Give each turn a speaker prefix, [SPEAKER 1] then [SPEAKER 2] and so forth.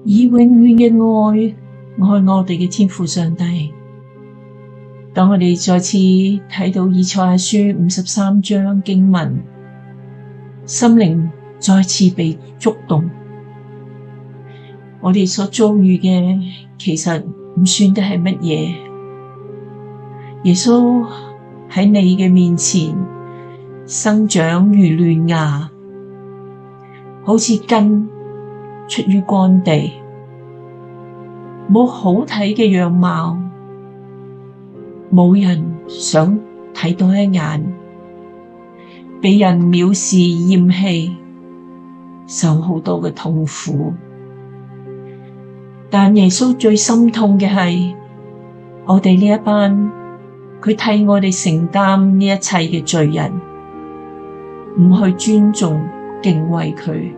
[SPEAKER 1] 以永遠嘅愛我哋嘅天父上帝。當我哋再次睇到以賽亞書53章經文，心靈再次被觸動。我哋所遭遇嘅其實唔算得係乜嘢。耶穌喺你嘅面前生長如嫩芽，好似根出於乾地，冇好睇嘅樣貌，冇人想睇多一眼，被人藐視厭棄，受好多嘅痛苦。但耶穌最心痛嘅係我哋呢一班佢替我哋承擔呢一切嘅罪人，唔去尊重敬畏佢。